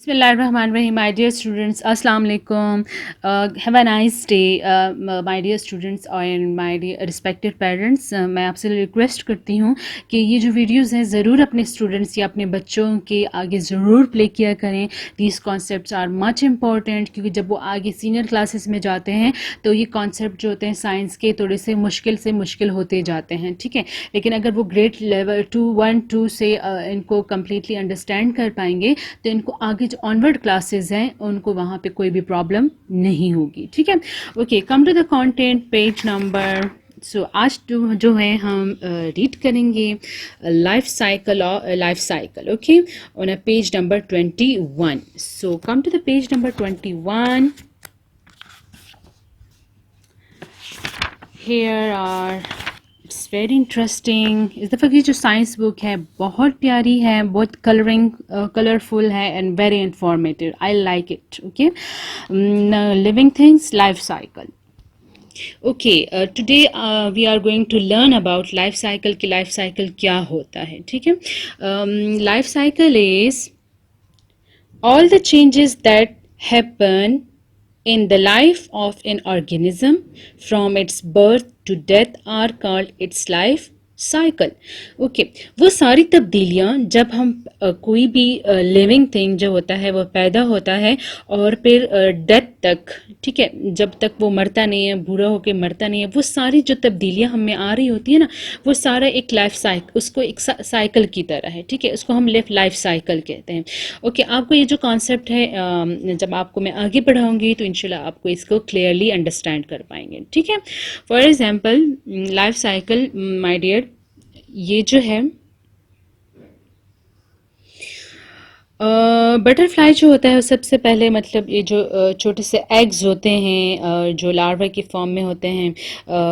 Bismillahirrahmanirrahim, my dear students, Assalamu alaikum. Have a nice day, my dear students and my dear respected parents. मैं आपसे request करती हूँ कि ये जो वीडियोस हैं ज़रूर अपने स्टूडेंट्स या अपने बच्चों के आगे ज़रूर प्ले किया करें. These concepts are much important क्योंकि जब वो आगे सीनियर क्लासेस में जाते हैं तो ये कॉन्सेप्ट जो होते हैं साइंस के थोड़े से मुश्किल होते जाते हैं. ठीक है, लेकिन अगर वो ग्रेड लेवल 2 से इनको कम्प्लीटली अंडरस्टैंड कर पाएंगे तो इनको आगे जो ऑनवर्ड क्लासेस हैं उनको वहाँ पे कोई भी प्रॉब्लम नहीं होगी. ठीक है, okay, come to the content, page number. So आज जो है हम रीड करेंगे life cycle. Okay, on page number 21. So come to the page number 21. Here are, it's very interesting. इस दफ़ा की जो साइंस बुक है बहुत प्यारी है, बहुत कलरफुल है and very informative. I like it. Okay, living things life cycle. Okay, today we are going to learn about life cycle कि लाइफ साइकिल क्या होता है. ठीक है, life cycle is all the changes that happen in the life of an organism from its birth to death are called its life cycle. Okay, वो सारी तब्दीलियाँ जब हम कोई भी लिविंग थिंग जो होता है वो पैदा होता है और फिर डेथ तक, ठीक है, जब तक वो मरता नहीं है, बूढ़ा होकर मरता नहीं है, वो सारी जो तब्दीलियाँ हमें आ रही होती है ना, वो सारा एक लाइफ साइकिल, उसको एक साइकिल की तरह है. ठीक है, उसको हम लाइफ साइकिल कहते हैं. ओके, आपको ये जो कॉन्सेप्ट है जब आपको मैं आगे पढ़ाऊँगी तो इंशाल्लाह आपको इसको क्लियरली अंडरस्टैंड कर पाएंगे. ठीक है, for example life cycle my dear, ये जो है बटरफ्लाई जो होता है सबसे पहले, मतलब ये जो छोटे से एग्स होते हैं जो लार्वा की फॉर्म में होते हैं,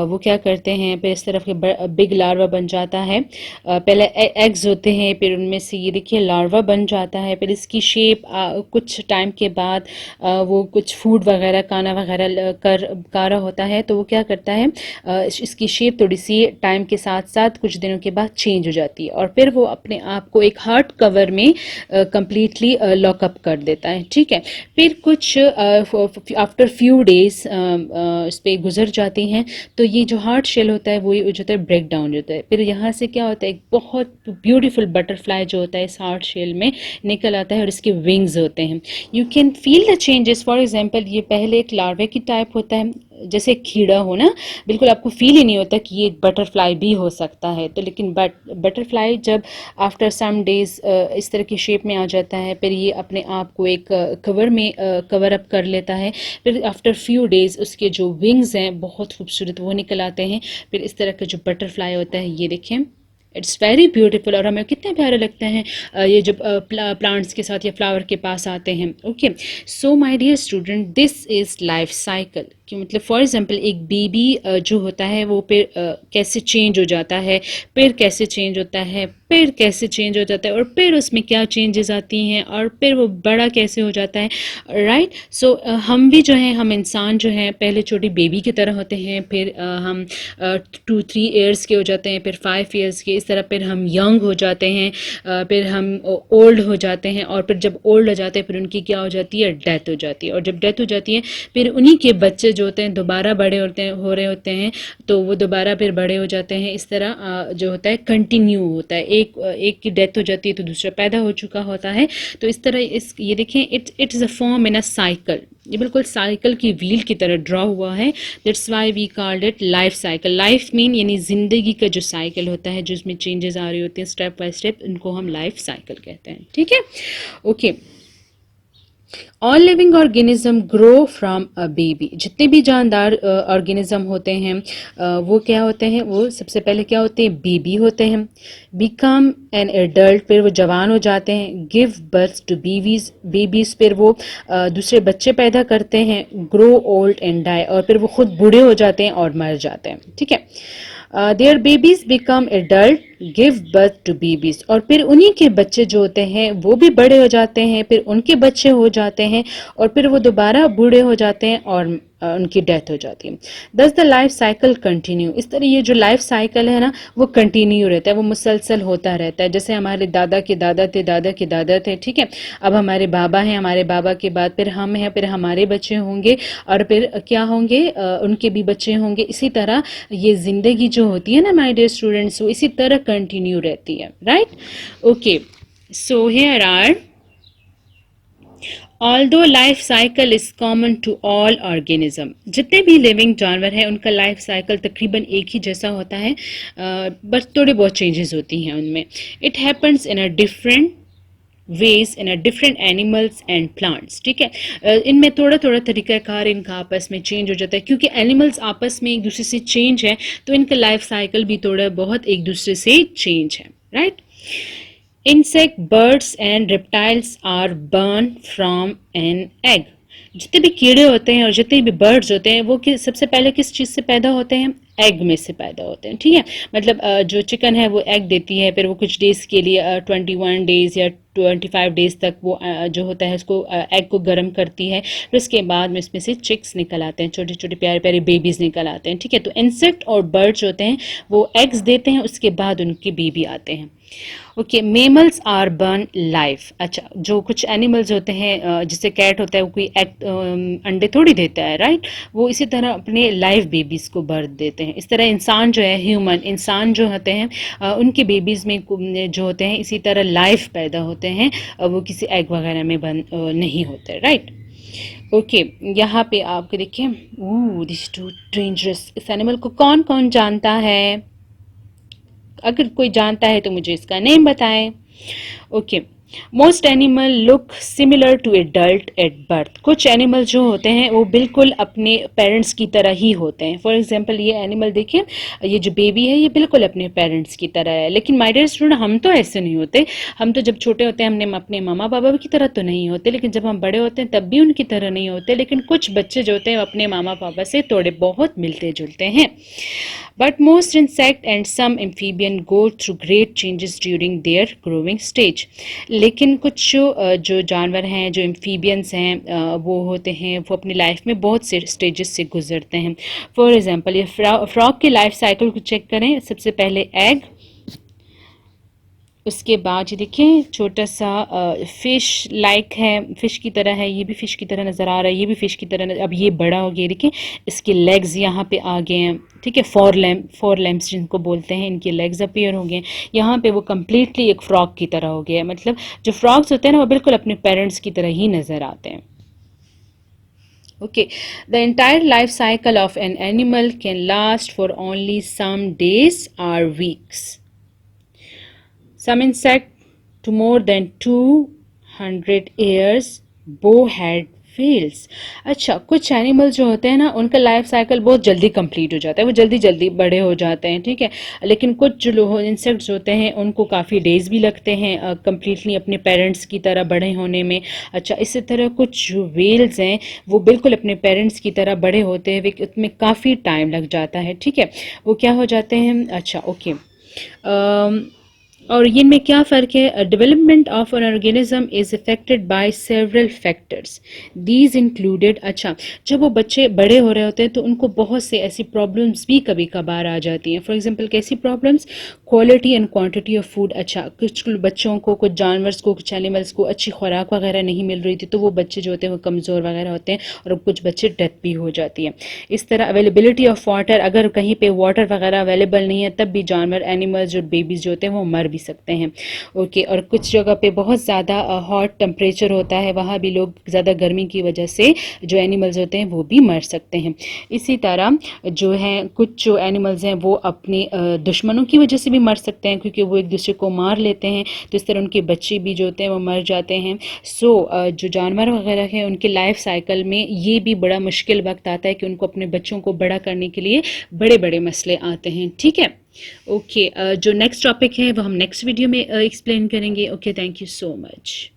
वो क्या करते हैं, फिर इस तरफ के बिग लार्वा बन जाता है. पहले एग्स होते हैं, फिर उनमें से ये देखिए लार्वा बन जाता है. फिर इसकी शेप कुछ टाइम के बाद वो कुछ फूड वगैरह खाना वगैरह खा रहा होता है तो वो क्या करता है, इसकी शेप थोड़ी सी टाइम के साथ साथ कुछ दिनों के बाद चेंज हो जाती है और फिर वो अपने आप को एक हार्ड कवर में कंप्लीटली लॉकअप कर देता है. ठीक है, फिर कुछ आफ्टर फ्यू डेज इस पर गुजर जाती हैं तो ये जो हार्ड शेल होता है वो जो होता है ब्रेक डाउन होता है. फिर यहाँ से क्या होता है, एक बहुत ब्यूटीफुल बटरफ्लाई जो होता है इस हार्ड शेल में निकल आता है और इसके विंग्स होते हैं. You can feel the changes. For example ये पहले एक लार्वे की टाइप होता है, जैसे कीड़ा हो ना, बिल्कुल आपको फील ही नहीं होता कि ये एक बटरफ्लाई भी हो सकता है. तो लेकिन बटरफ्लाई जब आफ्टर सम डेज इस तरह की शेप में आ जाता है, फिर ये अपने आप को एक कवर में कवर अप कर लेता है. फिर आफ्टर फ्यू डेज उसके जो विंग्स हैं बहुत खूबसूरत वो निकल आते हैं. फिर इस तरह का जो बटरफ्लाई होता है ये देखें, इट्स वेरी ब्यूटीफुल. और हमें कितने प्यारे लगते हैं ये जब प्लांट्स के साथ या फ्लावर के पास आते हैं. Okay, so my dear student, this is life cycle. कि मतलब फॉर एग्जांपल एक बेबी जो होता है वो फिर कैसे चेंज हो जाता है, फिर कैसे चेंज होता है, फिर कैसे चेंज हो जाता है, और फिर उसमें क्या चेंजेस आती हैं, और फिर वो बड़ा कैसे हो जाता है. राइट, सो हम भी जो हैं, हम इंसान जो हैं पहले छोटी बेबी की तरह होते हैं, फिर हम 2-3 ईयर्स के हो जाते हैं, फिर 5 ईयर्स के, इस तरह फिर हम यंग हो जाते हैं, फिर हम ओल्ड हो जाते हैं, और फिर जब ओल्ड हो जाते हैं फिर उनकी क्या हो जाती है, डेथ हो जाती है. और जब डेथ हो जाती है फिर उन्हीं के बच्चे जो होते हैं दोबारा बड़े हो रहे होते हैं, तो वो दोबारा फिर बड़े हो जाते हैं. इस तरह जो होता है कंटिन्यू होता है, एक की डेथ हो जाती है तो दूसरा पैदा हो चुका होता है. तो इस तरह ये देखें, it's a form in a cycle. ये बिल्कुल साइकिल की व्हील की तरह ड्रॉ हुआ है. That's why we called it life cycle. Life mean यानी जिंदगी का जो साइकिल होता है जिसमें चेंजेस आ रहे होते हैं स्टेप बाय स्टेप, उनको हम लाइफ साइकिल कहते हैं. ठीक है, okay. All living organism grow from a baby. जितने भी जानदार ऑर्गेनिज्म होते हैं वो क्या होते हैं, वो सबसे पहले क्या होते हैं, बेबी होते हैं. बिकम एन एडल्ट, फिर वो जवान हो जाते हैं. गिव बर्थ टू बेबीज, फिर वो दूसरे बच्चे पैदा करते हैं. ग्रो ओल्ड एंड डाई, और फिर वो खुद बूढ़े हो जाते हैं और मर जाते हैं. ठीक है, their babies become adult give birth to babies, और फिर उन्हीं के बच्चे जो होते हैं वो भी बड़े हो जाते हैं, फिर उनके बच्चे हो जाते हैं, और फिर वो दोबारा बूढ़े हो जाते हैं और उनकी डेथ हो जाती है। दस द लाइफ साइकिल कंटिन्यू, इस तरह ये जो लाइफ साइकिल है ना वो कंटिन्यू रहता है, वो मुसलसल होता रहता है। जैसे हमारे दादा के दादा थे, दादा के दादा थे, ठीक है, अब हमारे बाबा हैं, हमारे बाबा के बाद फिर हम हैं, फिर हमारे बच्चे होंगे, और फिर क्या होंगे, उनके भी बच्चे होंगे। इसी तरह ये जिंदगी जो होती है ना माय डियर स्टूडेंट्स, वो इसी तरह कंटिन्यू रहती है, right. Okay, so here are, although life cycle is common to all organism, जितने भी लिविंग जानवर हैं उनका लाइफ साइकिल तकरीबन एक ही जैसा होता है, बस थोड़ी बहुत चेंजेस होती हैं उनमें। It happens in a different ways in a different animals and plants, ठीक है, इनमें थोड़ा थोड़ा तरीकाकार इनका आपस में चेंज हो जाता है, क्योंकि एनिमल्स आपस में एक दूसरे से चेंज है, तो इनका लाइफ साइकिल भी थोड़ा बहुत एक दूसरे से चेंज है, right. Insect, birds and reptiles are born from an egg, जितने भी कीड़े होते हैं और जितने भी बर्ड्स होते हैं वो सबसे पहले किस चीज़ से पैदा होते हैं, एग में से पैदा होते हैं, ठीक है। मतलब जो चिकन है वो एग देती है, फिर वो कुछ डेज के लिए 21 डेज या 25 डेज तक वो जो होता है उसको एग को गर्म करती है, फिर उसके बाद में इसमें से चिक्स निकल आते हैं, छोटे छोटे प्यारे प्यारे बेबीज निकल आते हैं, ठीक है। तो इंसेक्ट और बर्ड्स होते हैं वो एग्स देते हैं, उसके बाद उनके बेबी आते हैं। Okay, mammals are born life, अच्छा जो कुछ एनिमल्स होते हैं जैसे कैट होता है वो कोई अंडे थोड़ी देता है, राइट, वो इसी तरह अपने लाइव बेबीज को बर्थ देते हैं। इस तरह इंसान जो है, ह्यूमन इंसान जो होते हैं उनके बेबीज में जो होते हैं इसी तरह लाइफ पैदा होते हैं, वो किसी एग वगैरह में नहीं होते, राइट। ओके, यहाँ पे आपके देखिए, दिस टू डेंजरस, इस एनिमल को कौन कौन जानता है, अगर कोई जानता है तो मुझे इसका नेम बताएं। Okay, most animal look similar to adult at birth, कुछ एनिमल जो होते हैं वो बिल्कुल अपने पेरेंट्स की तरह ही होते हैं। फॉर एग्जांपल ये एनिमल देखिए, ये जो बेबी है ये बिल्कुल अपने पेरेंट्स की तरह है, लेकिन माय डियर स्टूडेंट हम तो ऐसे नहीं होते। हम तो जब छोटे होते हैं हमने अपने मामा बाबा की तरह तो नहीं होते, लेकिन जब हम बड़े होते हैं तब भी उनकी तरह नहीं होते। लेकिन कुछ बच्चे जो होते हैं अपने मामा पापा से थोड़े बहुत मिलते जुलते हैं। But most insect and some amphibian go through great changes during their growing stage. लेकिन कुछ जो जानवर हैं, जो एम्फीबियंस हैं, वो होते हैं वो अपनी लाइफ में बहुत से स्टेजेस से गुजरते हैं। फॉर एग्जांपल ये फ्रॉग की लाइफ साइकिल को चेक करें, सबसे पहले एग, उसके बाद ये देखिए छोटा सा फिश लाइक है, फिश की तरह है, ये भी फिश की तरह नज़र आ रहा है, ये भी फिश की तरह, अब ये बड़ा हो गया, देखिए इसके लेग्स यहाँ पे आ गए हैं, ठीक है, फोर लैम्प्स जिनको बोलते हैं, इनके लेग्स अपीयर हो गए, यहाँ पे वो कम्प्लीटली एक फ्रॉग की तरह हो गया है। मतलब जो फ्रॉग्स होते हैं ना वो बिल्कुल अपने पेरेंट्स की तरह ही नज़र आते हैं। Okay, the entire life cycle of an animal can last for only some days or weeks. Some insect to more than 200 years, bowhead whales. अच्छा, कुछ एनिमल जो होते हैं ना उनका लाइफ साइकिल बहुत जल्दी कंप्लीट हो जाता है, वो जल्दी जल्दी बड़े हो जाते हैं, ठीक है। लेकिन कुछ जो इंसेक्ट्स होते हैं उनको काफ़ी डेज भी लगते हैं कंप्लीटली अपने पेरेंट्स की तरह बड़े होने में। अच्छा, इसी तरह कुछ जो वेल्स हैं वो बिल्कुल अपने पेरेंट्स की तरह बड़े होते हैं, उसमें काफ़ी टाइम लग जाता है, ठीक है, वो क्या हो जाते हैं। अच्छा, ओके, और इनमें क्या फ़र्क है, development of an organism is affected by several factors, these included. अच्छा, जब वो बच्चे बड़े हो रहे होते हैं तो उनको बहुत से ऐसी प्रॉब्लम्स भी कभी कभार आ जाती हैं। फॉर एग्जांपल कैसी problems, quality and quantity of food. अच्छा, कुछ बच्चों को, कुछ जानवर्स को, कुछ एनिमल्स को अच्छी खुराक वगैरह नहीं मिल रही थी तो वो बच्चे जो होते हैं वो कमज़ोर वगैरह होते हैं, और कुछ बच्चे डेथ भी हो जाती है। इस तरह अवेलेबिलिटी ऑफ वाटर, अगर कहीं पे वाटर वगैरह अवेलेबल नहीं है तब भी जानवर, एनिमल्स और बेबीज जो होते हैं वो मर भी सकते हैं। ओके, और कुछ जगह पे बहुत ज़्यादा हॉट टेम्परेचर होता है, वहाँ भी लोग ज़्यादा गर्मी की वजह से जो एनिमल्स होते हैं वो भी मर सकते हैं। इसी तरह जो है कुछ जो एनिमल्स हैं वो अपने दुश्मनों की वजह से भी मर सकते हैं, क्योंकि वो एक दूसरे को मार लेते हैं, तो इस तरह उनके बच्चे भी जो होते हैं वो मर जाते हैं। सो जो जानवर वगैरह हैं उनके लाइफ साइकिल में ये भी बड़ा मुश्किल वक्त आता है कि उनको अपने बच्चों को बड़ा करने के लिए बड़े बड़े मसले आते हैं, ठीक है। ओके, जो नेक्स्ट टॉपिक है वो हम नेक्स्ट वीडियो में एक्सप्लेन करेंगे। Okay, thank you so much.